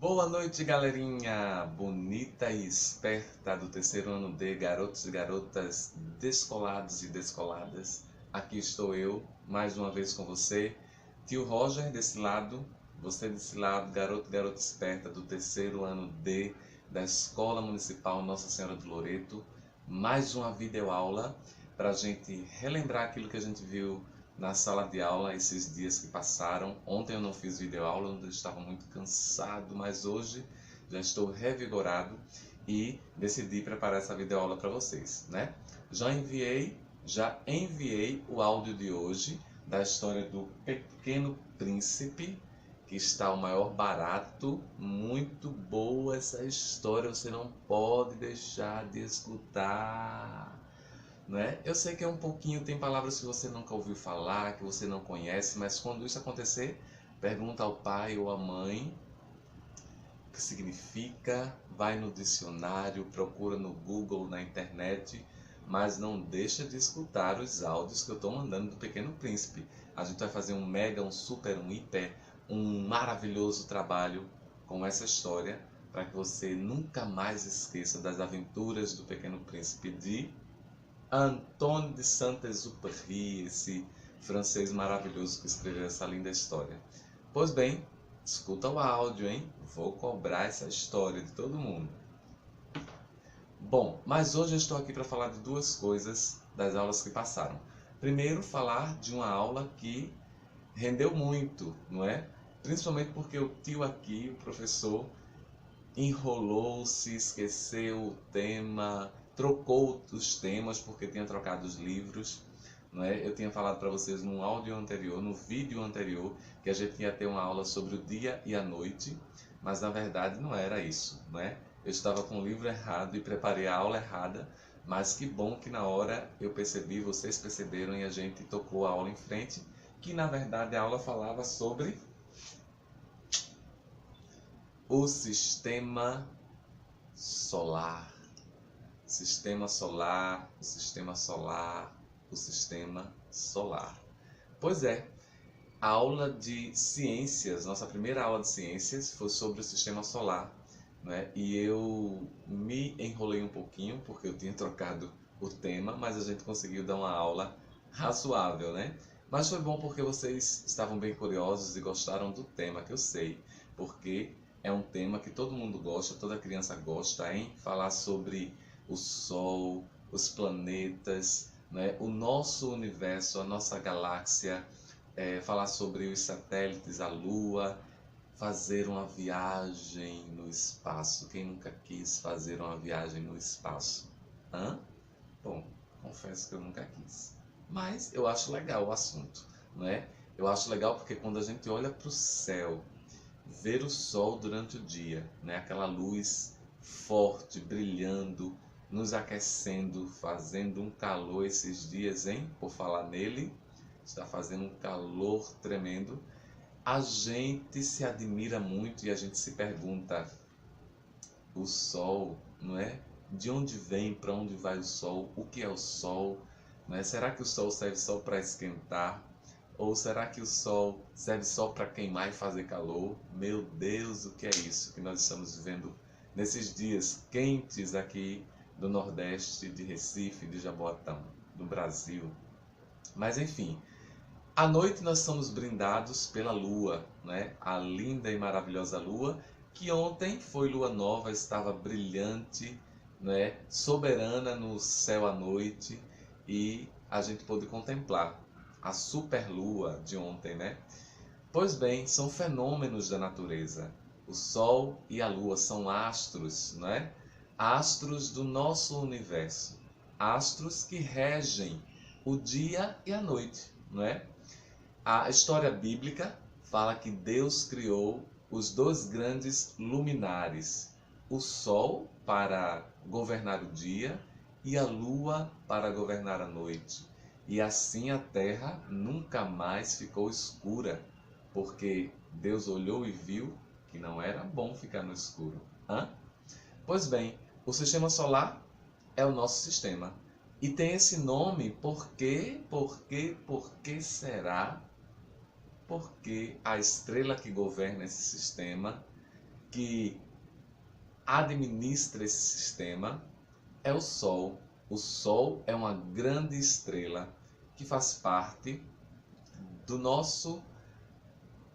Boa noite, galerinha bonita e esperta do terceiro ano D, garotos e garotas descolados e descoladas. Aqui estou eu, mais uma vez com você, tio Roger desse lado, você desse lado, garoto e garota esperta do terceiro ano D da Escola Municipal Nossa Senhora do Loreto. Mais uma videoaula para a gente relembrar aquilo que a gente viu na sala de aula esses dias que passaram. Ontem eu não fiz videoaula, eu estava muito cansado, mas hoje já estou revigorado e decidi preparar essa videoaula para vocês, né? Já enviei o áudio de hoje da história do Pequeno Príncipe, que está o maior barato. Muito boa essa história, você não pode deixar de escutar. Né? Eu sei que é um pouquinho, tem palavras que você nunca ouviu falar, que você não conhece, mas quando isso acontecer, pergunta ao pai ou à mãe o que significa, vai no dicionário, procura no Google, na internet, mas não deixa de escutar os áudios que eu estou mandando do Pequeno Príncipe. A gente vai fazer um mega, um super, um hiper, um maravilhoso trabalho com essa história, para que você nunca mais esqueça das aventuras do Pequeno Príncipe de Antoine de Saint-Exupéry, esse francês maravilhoso que escreveu essa linda história. Pois bem, escuta o áudio, hein? Vou cobrar essa história de todo mundo. Bom, mas hoje eu estou aqui para falar de duas coisas das aulas que passaram. Primeiro, falar de uma aula que rendeu muito, não é? Principalmente porque o tio aqui, o professor, enrolou-se, esqueceu o tema, trocou os temas porque tinha trocado os livros, não é? Eu tinha falado para vocês no áudio anterior, no vídeo anterior, que a gente ia ter uma aula sobre o dia e a noite, mas na verdade não era isso, não é? Eu estava com o livro errado e preparei a aula errada, mas que bom que na hora eu percebi, vocês perceberam e a gente tocou a aula em frente, que na verdade a aula falava sobre o sistema solar. Sistema solar, o sistema solar, o sistema solar. Pois é, a aula de ciências, nossa primeira aula de ciências foi sobre o sistema solar, né? E eu me enrolei um pouquinho porque eu tinha trocado o tema, mas a gente conseguiu dar uma aula razoável, né? Mas foi bom porque vocês estavam bem curiosos e gostaram do tema, que eu sei, porque é um tema que todo mundo gosta, toda criança gosta, hein? Falar sobre o Sol, os planetas, né? O nosso universo, a nossa galáxia, falar sobre os satélites, a Lua, fazer uma viagem no espaço. Quem nunca quis fazer uma viagem no espaço? Hã? Bom, confesso que eu nunca quis. Mas eu acho legal o assunto, não é? Eu acho legal porque quando a gente olha para o céu, ver o sol durante o dia, né? Aquela luz forte, brilhando, nos aquecendo, fazendo um calor esses dias, hein? Por falar nele, está fazendo um calor tremendo. A gente se admira muito e a gente se pergunta, o sol, não é? De onde vem, para onde vai o sol? O que é o sol? Não é? Será que o sol serve só para esquentar? Ou será que o sol serve só para queimar e fazer calor? Meu Deus, o que é isso que nós estamos vivendo nesses dias quentes aqui do Nordeste, de Recife, de Jaboatão, do Brasil? Mas enfim, à noite nós somos brindados pela lua, né? A linda e maravilhosa lua, que ontem foi lua nova, estava brilhante, né? Soberana no céu à noite, e a gente pôde contemplar a superlua de ontem, né? Pois bem, são fenômenos da natureza. O Sol e a Lua são astros, não é? Astros do nosso universo. Astros que regem o dia e a noite, não é? A história bíblica fala que Deus criou os dois grandes luminares, o Sol para governar o dia e a Lua para governar a noite. E assim a terra nunca mais ficou escura, porque Deus olhou e viu que não era bom ficar no escuro. Hã? Pois bem, o sistema solar é o nosso sistema. E tem esse nome porque será? Porque a estrela que governa esse sistema que administra esse sistema é o Sol. O Sol é uma grande estrela que faz parte do nosso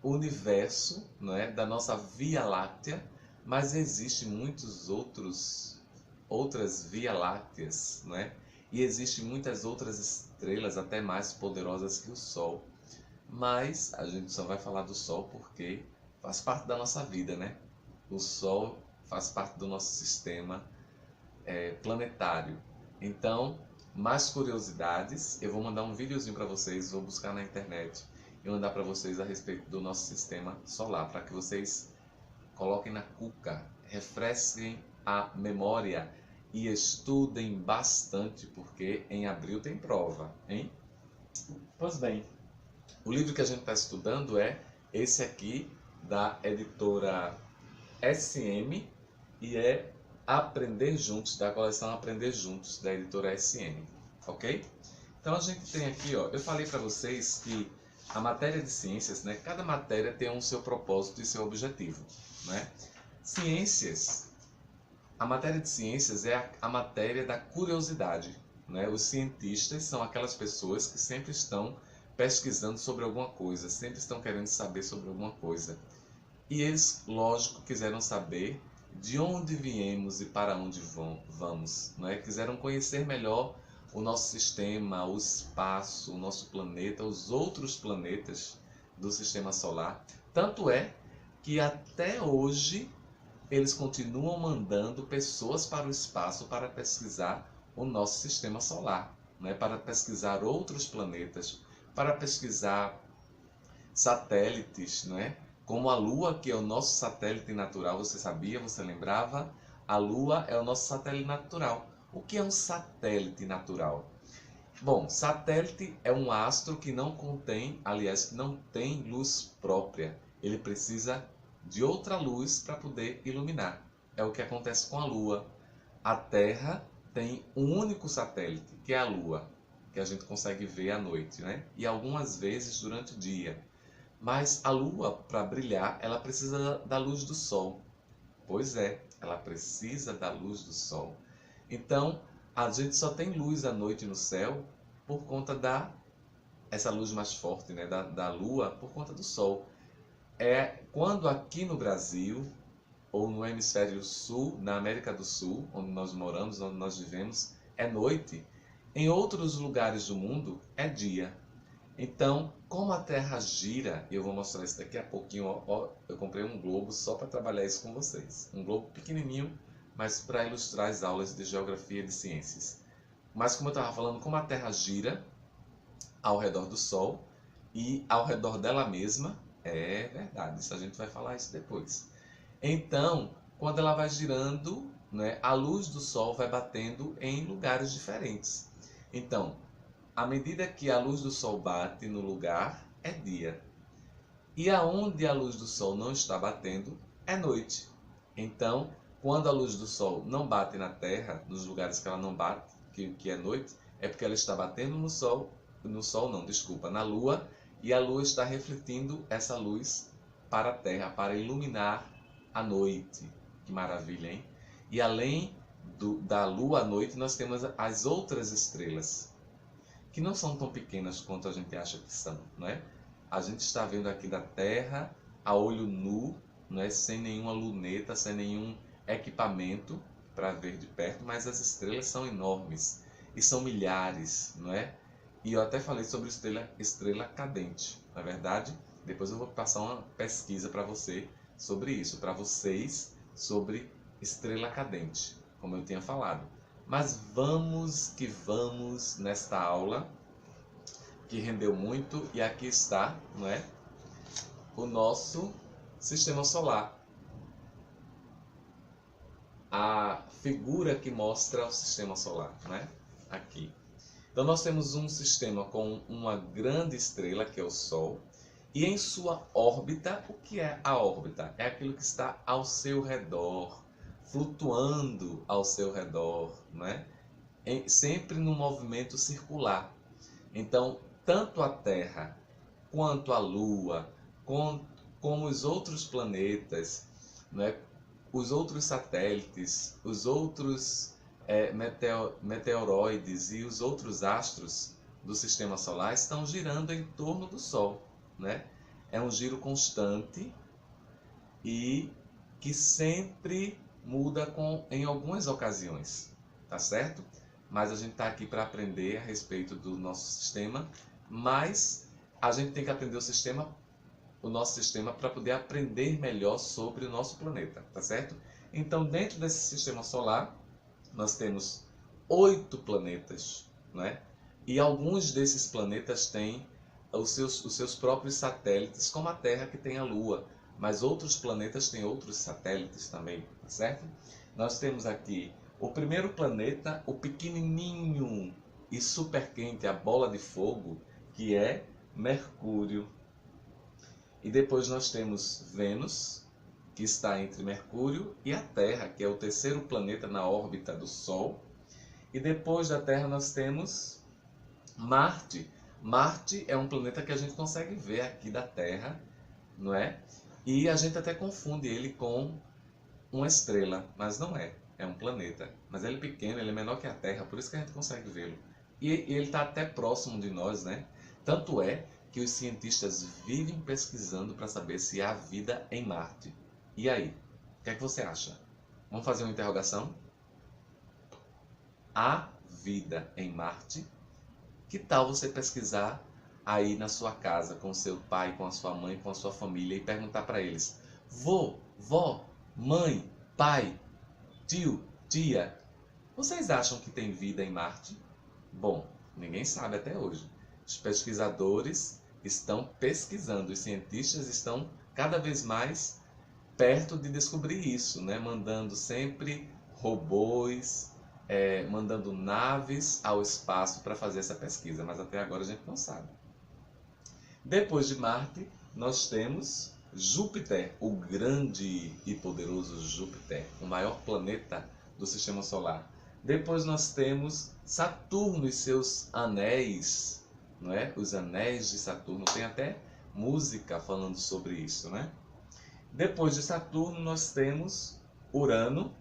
universo, não é? Da nossa Via Láctea, mas existem outras Via Lácteas, não é? E existem muitas outras estrelas até mais poderosas que o Sol. Mas a gente só vai falar do Sol porque faz parte da nossa vida, né? O Sol faz parte do nosso sistema planetário. Então, mais curiosidades, eu vou mandar um videozinho para vocês, vou buscar na internet e mandar para vocês a respeito do nosso sistema solar, para que vocês coloquem na cuca, refresquem a memória e estudem bastante, porque em abril tem prova, hein? Pois bem, o livro que a gente está estudando é esse aqui, da editora SM, e é Aprender Juntos, da coleção Aprender Juntos, da editora SM, ok? Então a gente tem aqui, ó, eu falei para vocês que a matéria de ciências, né, cada matéria tem um seu propósito e seu objetivo, né? Ciências, a matéria de ciências é a matéria da curiosidade, né? Os cientistas são aquelas pessoas que sempre estão pesquisando sobre alguma coisa, sempre estão querendo saber sobre alguma coisa. E eles, lógico, quiseram saber de onde viemos e para onde vamos, não é? Quiseram conhecer melhor o nosso sistema, o espaço, o nosso planeta, os outros planetas do sistema solar. Tanto é que até hoje eles continuam mandando pessoas para o espaço para pesquisar o nosso sistema solar, né? Para pesquisar outros planetas, para pesquisar satélites, não é? Como a Lua, que é o nosso satélite natural, você sabia? Você lembrava? A Lua é o nosso satélite natural. O que é um satélite natural? Bom, satélite é um astro que não contém, aliás, que não tem luz própria. Ele precisa de outra luz para poder iluminar. É o que acontece com a Lua. A Terra tem um único satélite, que é a Lua, que a gente consegue ver à noite, né? E algumas vezes durante o dia. Mas a Lua, para brilhar, ela precisa da luz do Sol. Pois é, ela precisa da luz do Sol. Então, a gente só tem luz à noite no céu por conta essa luz mais forte, né, da Lua, por conta do Sol. Quando aqui no Brasil, ou no hemisfério sul, na América do Sul, onde nós moramos, onde nós vivemos, é noite. Em outros lugares do mundo, é dia. Então, como a Terra gira, e eu vou mostrar isso daqui a pouquinho, ó, eu comprei um globo só para trabalhar isso com vocês. Um globo pequenininho, mas para ilustrar as aulas de geografia e de ciências. Mas como eu estava falando, como a Terra gira ao redor do Sol e ao redor dela mesma, é verdade, isso a gente vai falar isso depois. Então, quando ela vai girando, né, a luz do Sol vai batendo em lugares diferentes. Então, à medida que a luz do Sol bate no lugar, é dia. E aonde a luz do Sol não está batendo, é noite. Então, quando a luz do Sol não bate na Terra, nos lugares que ela não bate, que é noite, é porque ela está batendo na Lua, e a Lua está refletindo essa luz para a Terra, para iluminar a noite. Que maravilha, hein? E além da Lua à noite, nós temos as outras estrelas, que não são tão pequenas quanto a gente acha que são, não é? A gente está vendo aqui da Terra a olho nu, não é? Sem nenhuma luneta, sem nenhum equipamento para ver de perto, mas as estrelas são enormes e são milhares, não é? E eu até falei sobre estrela cadente, na verdade. Depois eu vou passar uma pesquisa para você sobre isso, para vocês, sobre estrela cadente, como eu tinha falado. Mas vamos que vamos nesta aula, que rendeu muito, e aqui está, não é? O nosso sistema solar. A figura que mostra o sistema solar, não é? Aqui. Então nós temos um sistema com uma grande estrela, que é o Sol, e em sua órbita, o que é a órbita? É aquilo que está ao seu redor, flutuando ao seu redor, não é? Sempre no movimento circular. Então, tanto a Terra, quanto a Lua, como os outros planetas, não é? os outros satélites, os outros meteoroides e os outros astros do sistema solar estão girando em torno do Sol, né? É um giro constante e que sempre muda em algumas ocasiões, tá certo? Mas a gente está aqui para aprender a respeito do nosso sistema, mas a gente tem que aprender o nosso sistema para poder aprender melhor sobre o nosso planeta, tá certo? Então, dentro desse sistema solar, nós temos 8 planetas, né? E alguns desses planetas têm os seus próprios satélites, como a Terra, que tem a Lua, mas outros planetas têm outros satélites também, tá certo? Nós temos aqui o primeiro planeta, o pequenininho e super quente, a bola de fogo, que é Mercúrio. E depois nós temos Vênus, que está entre Mercúrio e a Terra, que é o terceiro planeta na órbita do Sol. E depois da Terra nós temos Marte. Marte é um planeta que a gente consegue ver aqui da Terra, não é? E a gente até confunde ele com uma estrela, mas não é. É um planeta. Mas ele é pequeno, ele é menor que a Terra, por isso que a gente consegue vê-lo. E ele está até próximo de nós, né? Tanto é que os cientistas vivem pesquisando para saber se há vida em Marte. E aí? O que é que você acha? Vamos fazer uma interrogação? Há vida em Marte? Que tal você pesquisar aí na sua casa, com seu pai, com a sua mãe, com a sua família e perguntar para eles: vô, vó, mãe, pai, tio, tia, vocês acham que tem vida em Marte? Bom, ninguém sabe até hoje. Os pesquisadores estão pesquisando, os cientistas estão cada vez mais perto de descobrir isso, né? Mandando sempre robôs, mandando naves ao espaço para fazer essa pesquisa, mas até agora a gente não sabe. Depois de Marte, nós temos Júpiter, o grande e poderoso Júpiter, o maior planeta do Sistema Solar. Depois nós temos Saturno e seus anéis, não é? Os anéis de Saturno, tem até música falando sobre isso, né? Depois de Saturno nós temos Urano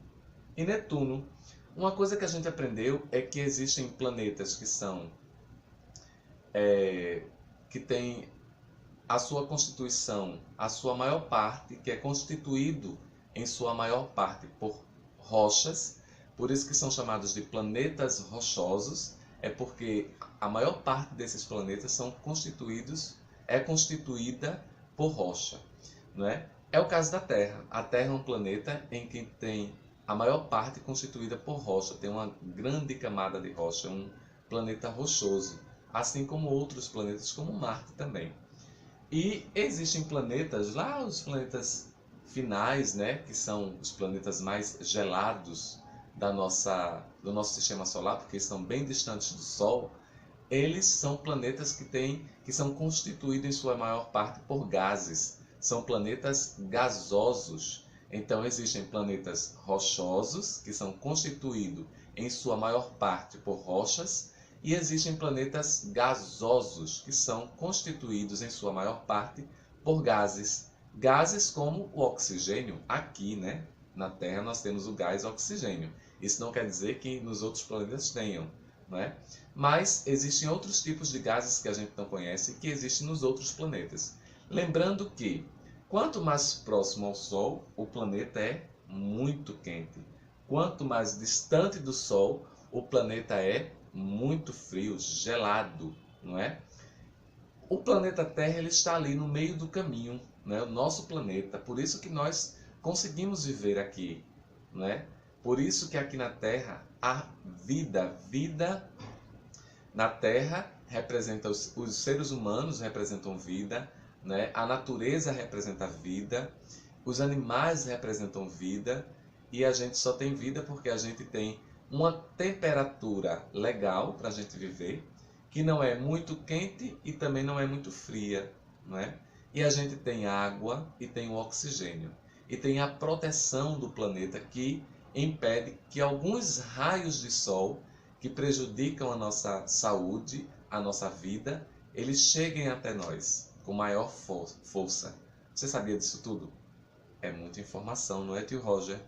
e Netuno. Uma coisa que a gente aprendeu é que existem planetas que são que têm a sua constituição, a sua maior parte, que é constituído em sua maior parte por rochas, por isso que são chamados de planetas rochosos, é porque a maior parte desses planetas é constituída por rocha, não é? É o caso da Terra. A Terra é um planeta em que tem a maior parte constituída por rocha, tem uma grande camada de rocha, um planeta rochoso, assim como outros planetas, como Marte também. E existem planetas, lá os planetas finais, né, que são os planetas mais gelados do nosso sistema solar, porque estão bem distantes do Sol. Eles são planetas que são constituídos em sua maior parte por gases. São planetas gasosos. Então existem planetas rochosos, que são constituídos em sua maior parte por rochas, e existem planetas gasosos, que são constituídos em sua maior parte por gases. Gases como o oxigênio, aqui, né? Na Terra nós temos o gás oxigênio. Isso não quer dizer que nos outros planetas tenham, né? Mas existem outros tipos de gases que a gente não conhece que existem nos outros planetas. Lembrando que quanto mais próximo ao Sol, o planeta é muito quente. Quanto mais distante do Sol, o planeta é muito frio, gelado, não é? O planeta Terra ele está ali no meio do caminho, né? O nosso planeta, por isso que nós conseguimos viver aqui, não é? Por isso que aqui na Terra há vida. Vida na Terra representa os seres humanos representam vida, né? A natureza representa vida, os animais representam vida, e a gente só tem vida porque a gente tem uma temperatura legal para a gente viver, que não é muito quente e também não é muito fria, não é? E a gente tem água e tem o oxigênio. E tem a proteção do planeta que impede que alguns raios de sol que prejudicam a nossa saúde, a nossa vida, eles cheguem até nós com maior força. Você sabia disso tudo? É muita informação, não é, tio Roger?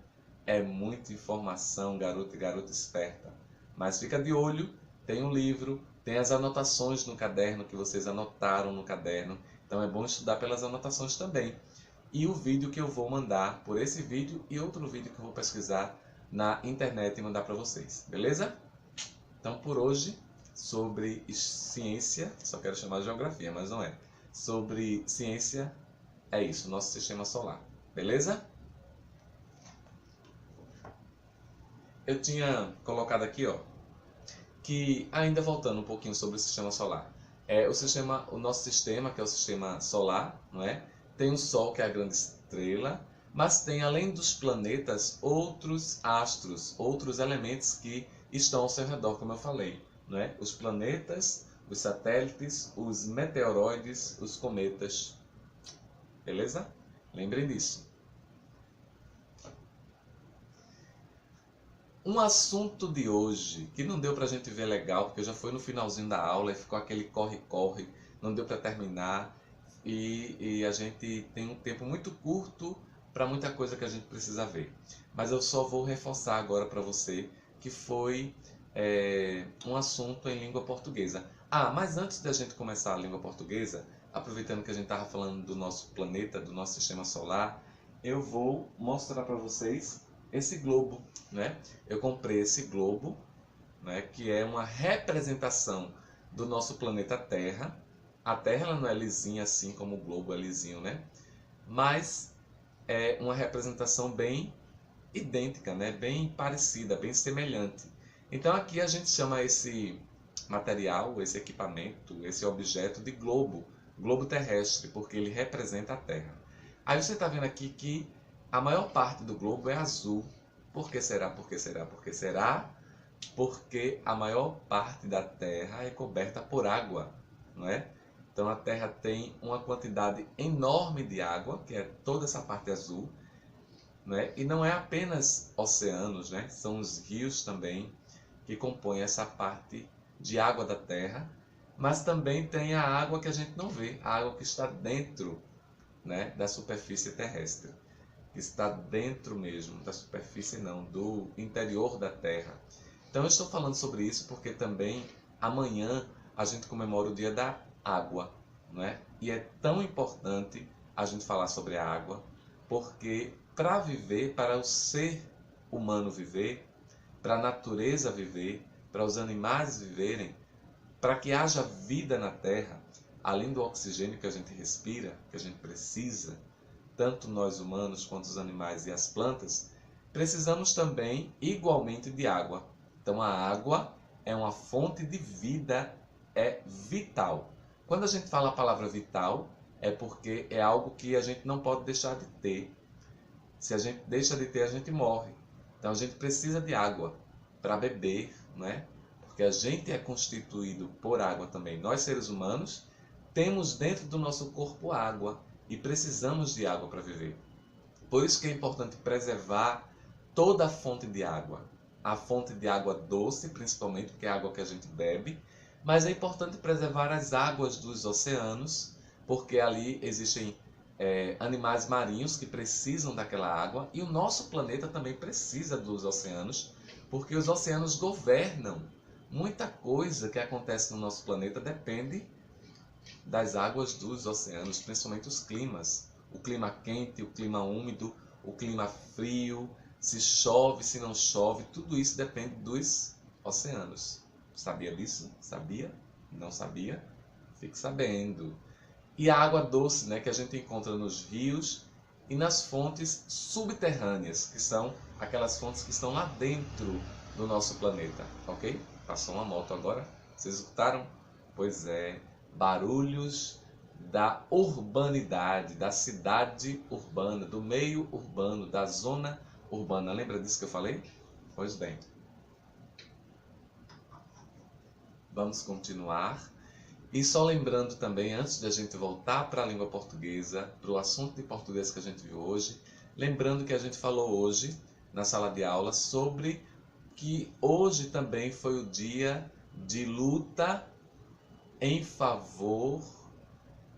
É muita informação, garoto e garota esperta. Mas fica de olho, tem um livro, tem as anotações no caderno que vocês anotaram no caderno. Então é bom estudar pelas anotações também. E o vídeo que eu vou mandar por esse vídeo e outro vídeo que eu vou pesquisar na internet e mandar para vocês, beleza? Então por hoje, sobre ciência, só quero chamar de geografia, mas não é. Sobre ciência, é isso, nosso sistema solar, beleza? Eu tinha colocado aqui, ó, que ainda voltando um pouquinho sobre o sistema solar. O nosso sistema, que é o sistema solar, não é? Tem o Sol, que é a grande estrela, mas tem, além dos planetas, outros astros, outros elementos que estão ao seu redor, como eu falei, não é? Os planetas, os satélites, os meteoroides, os cometas. Beleza? Lembrem disso. Um assunto de hoje, que não deu pra gente ver legal, porque já foi no finalzinho da aula e ficou aquele corre-corre, não deu para terminar, e a gente tem um tempo muito curto para muita coisa que a gente precisa ver. Mas eu só vou reforçar agora para você que foi um assunto em língua portuguesa. Mas antes da gente começar a língua portuguesa, aproveitando que a gente estava falando do nosso planeta, do nosso sistema solar, eu vou mostrar para vocês esse globo, né? Eu comprei esse globo, né, que é uma representação do nosso planeta Terra. A Terra ela não é lisinha assim como o globo é lisinho, né? Mas é uma representação bem idêntica, né? Bem parecida, bem semelhante. Então aqui a gente chama esse material, esse equipamento, esse objeto de globo, globo terrestre, porque ele representa a Terra. Aí você está vendo aqui que a maior parte do globo é azul. Por que será? Por que será? Por que será? Porque a maior parte da Terra é coberta por água, não é? Então a Terra tem uma quantidade enorme de água, que é toda essa parte azul, né? E não é apenas oceanos, né? São os rios também que compõem essa parte de água da Terra, mas também tem a água que a gente não vê, a água que está dentro, né, da superfície terrestre, que está dentro mesmo da superfície, não, do interior da Terra. Então eu estou falando sobre isso porque também amanhã a gente comemora o Dia da Água, né? E é tão importante a gente falar sobre a água, porque para viver, para o ser humano viver, para a natureza viver, para os animais viverem, para que haja vida na Terra, além do oxigênio que a gente respira, que a gente precisa, tanto nós humanos quanto os animais e as plantas, precisamos também igualmente de água. Então a água é uma fonte de vida, é vital. Quando a gente fala a palavra vital, é porque é algo que a gente não pode deixar de ter. Se a gente deixa de ter, a gente morre. Então a gente precisa de água para beber, né? Porque a gente é constituído por água também. Nós, seres humanos, temos dentro do nosso corpo água e precisamos de água para viver. Por isso que é importante preservar toda a fonte de água. A fonte de água doce, principalmente, porque é a água que a gente bebe, mas é importante preservar as águas dos oceanos, porque ali existem animais marinhos que precisam daquela água, e o nosso planeta também precisa dos oceanos, porque os oceanos governam. Muita coisa que acontece no nosso planeta depende das águas dos oceanos, principalmente os climas. O clima quente, o clima úmido, o clima frio, se chove, se não chove, tudo isso depende dos oceanos. Sabia disso? Sabia? Não sabia? Fique sabendo. E a água doce, né, que a gente encontra nos rios e nas fontes subterrâneas, que são aquelas fontes que estão lá dentro do nosso planeta, ok? Passou uma moto agora, vocês escutaram? Pois é, barulhos da urbanidade, da cidade urbana, do meio urbano, da zona urbana. Lembra disso que eu falei? Pois bem. Vamos continuar. E só lembrando também, antes de a gente voltar para a língua portuguesa, para o assunto de português que a gente viu hoje, lembrando que a gente falou hoje, na sala de aula, sobre que hoje também foi o dia de luta em favor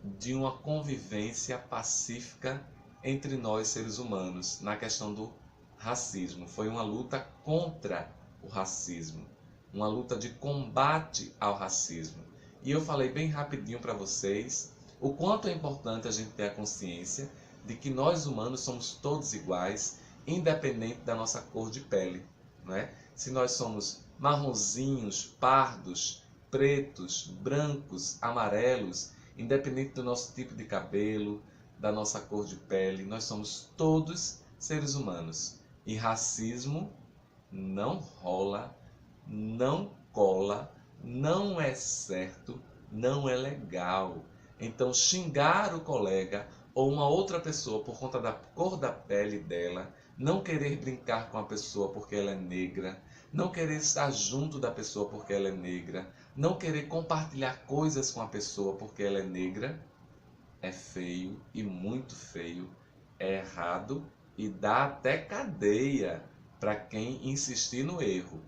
de uma convivência pacífica entre nós seres humanos na questão do racismo. Foi uma luta contra o racismo, uma luta de combate ao racismo. E eu falei bem rapidinho para vocês o quanto é importante a gente ter a consciência de que nós humanos somos todos iguais, independente da nossa cor de pele, né? Se nós somos marronzinhos, pardos, pretos, brancos, amarelos, independente do nosso tipo de cabelo, da nossa cor de pele, nós somos todos seres humanos. E racismo não rola, não cola, não é certo, não é legal. Então, xingar o colega ou uma outra pessoa por conta da cor da pele dela, não querer brincar com a pessoa porque ela é negra, não querer estar junto da pessoa porque ela é negra, não querer compartilhar coisas com a pessoa porque ela é negra, é feio e muito feio, é errado e dá até cadeia para quem insistir no erro.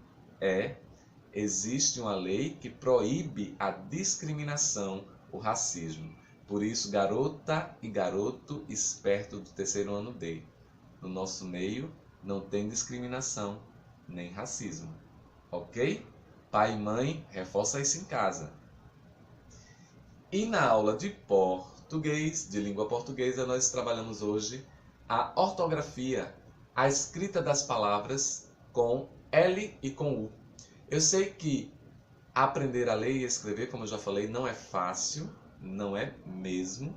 Existe uma lei que proíbe a discriminação, o racismo. Por isso, garota e garoto esperto do terceiro ano D. No nosso meio não tem discriminação, nem racismo. Ok? Pai e mãe, reforça isso em casa. E na aula de português, de língua portuguesa, nós trabalhamos hoje a ortografia, a escrita das palavras com L e com U. Eu sei que aprender a ler e escrever, como eu já falei, não é fácil, não é mesmo,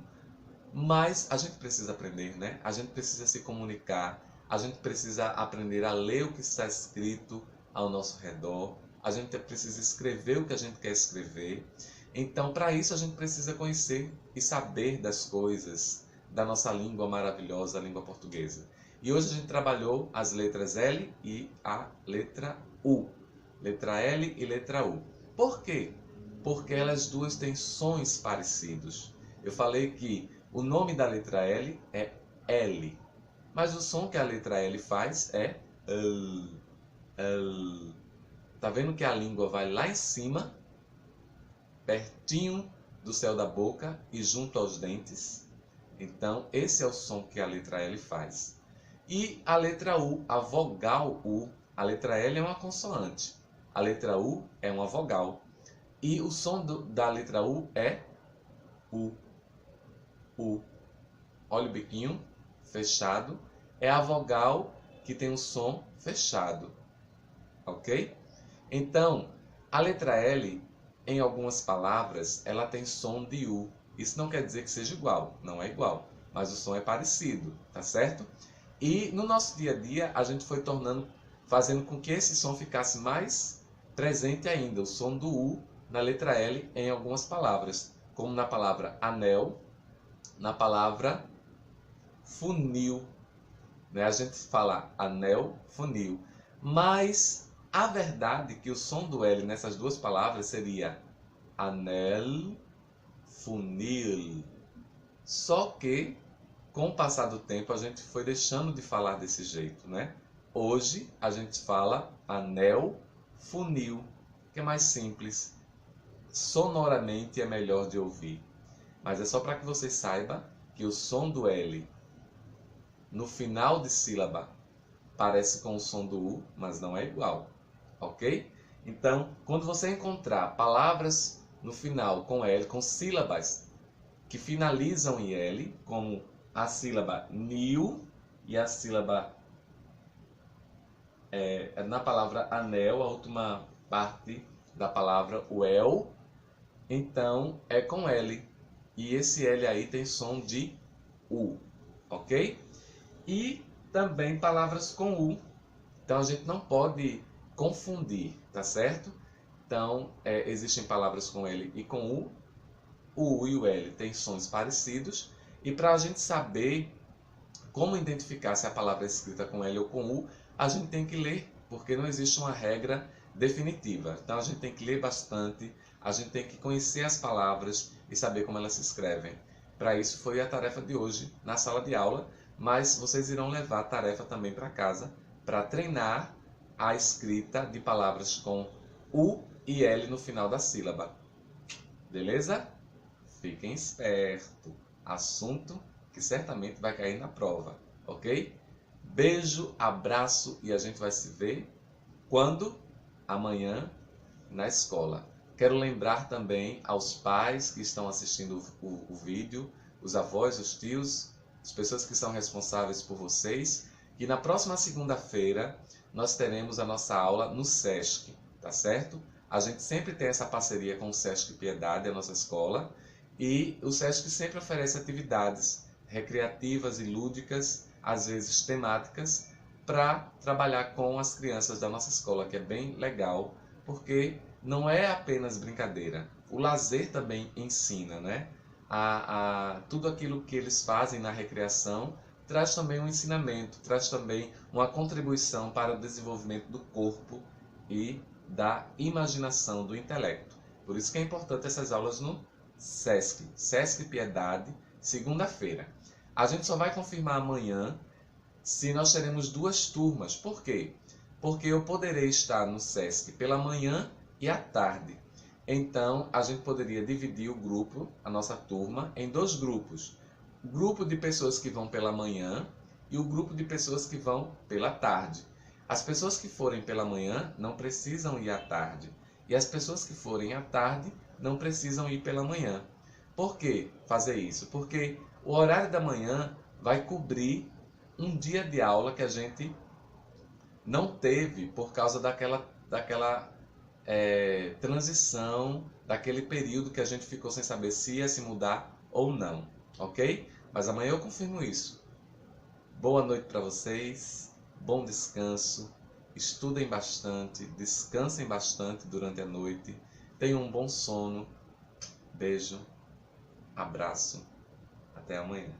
mas a gente precisa aprender, né? A gente precisa se comunicar, a gente precisa aprender a ler o que está escrito ao nosso redor, a gente precisa escrever o que a gente quer escrever. Então, para isso, a gente precisa conhecer e saber das coisas da nossa língua maravilhosa, a língua portuguesa. E hoje a gente trabalhou as letras L e a letra U. Letra L e letra U. Por quê? Porque elas duas têm sons parecidos. Eu falei que o nome da letra L é L, mas o som que a letra L faz é L. L. Tá vendo que a língua vai lá em cima, pertinho do céu da boca e junto aos dentes? Então, esse é o som que a letra L faz. E a letra U, a vogal U, a letra L é uma consoante. A letra U é uma vogal. E o som da letra U é U. U. Olha o biquinho fechado. É a vogal que tem um som fechado. Ok? Então, a letra L, em algumas palavras, ela tem som de U. Isso não quer dizer que seja igual. Não é igual. Mas o som é parecido. Tá certo? E no nosso dia a dia, a gente foi fazendo com que esse som ficasse mais presente ainda, o som do U na letra L em algumas palavras, como na palavra anel, na palavra funil, né? A gente fala anel, funil, mas a verdade é que o som do L nessas duas palavras seria anel, funil. Só que, com o passar do tempo, a gente foi deixando de falar desse jeito, né? Hoje, a gente fala anel, funil, que é mais simples. Sonoramente é melhor de ouvir. Mas é só para que você saiba que o som do L no final de sílaba parece com o som do U, mas não é igual. Ok? Então, quando você encontrar palavras no final com L, com sílabas que finalizam em L, como a sílaba nil e a sílaba na palavra anel, a última parte da palavra o el, então é com L. E esse L aí tem som de U, ok? E também palavras com U. Então a gente não pode confundir, tá certo? Então existem palavras com L e com U. O U e o L têm sons parecidos. E para a gente saber como identificar se a palavra é escrita com L ou com U, a gente tem que ler, porque não existe uma regra definitiva. Então a gente tem que ler bastante, a gente tem que conhecer as palavras e saber como elas se escrevem. Para isso foi a tarefa de hoje na sala de aula, mas vocês irão levar a tarefa também para casa para treinar a escrita de palavras com U e L no final da sílaba. Beleza? Fiquem espertos. Assunto que certamente vai cair na prova, ok? Beijo, abraço e a gente vai se ver quando? Amanhã na escola. Quero lembrar também aos pais que estão assistindo o vídeo, os avós, os tios, as pessoas que são responsáveis por vocês, que na próxima segunda-feira nós teremos a nossa aula no SESC, tá certo? A gente sempre tem essa parceria com o SESC Piedade, a nossa escola, e o SESC sempre oferece atividades recreativas e lúdicas, às vezes temáticas, para trabalhar com as crianças da nossa escola, que é bem legal, porque não é apenas brincadeira. O lazer também ensina, né? Tudo aquilo que eles fazem na recreação traz também um ensinamento, traz também uma contribuição para o desenvolvimento do corpo e da imaginação, do intelecto. Por isso que é importante essas aulas no SESC, SESC Piedade, segunda-feira. A gente só vai confirmar amanhã se nós teremos 2 turmas. Por quê? Porque eu poderei estar no SESC pela manhã e à tarde. Então, a gente poderia dividir o grupo, a nossa turma, em 2 grupos. O grupo de pessoas que vão pela manhã e o grupo de pessoas que vão pela tarde. As pessoas que forem pela manhã não precisam ir à tarde. E as pessoas que forem à tarde não precisam ir pela manhã. Por que fazer isso? Porque o horário da manhã vai cobrir um dia de aula que a gente não teve por causa daquela transição, daquele período que a gente ficou sem saber se ia se mudar ou não, ok? Mas amanhã eu confirmo isso. Boa noite para vocês, bom descanso, estudem bastante, descansem bastante durante a noite, tenham um bom sono, beijo, abraço, até amanhã.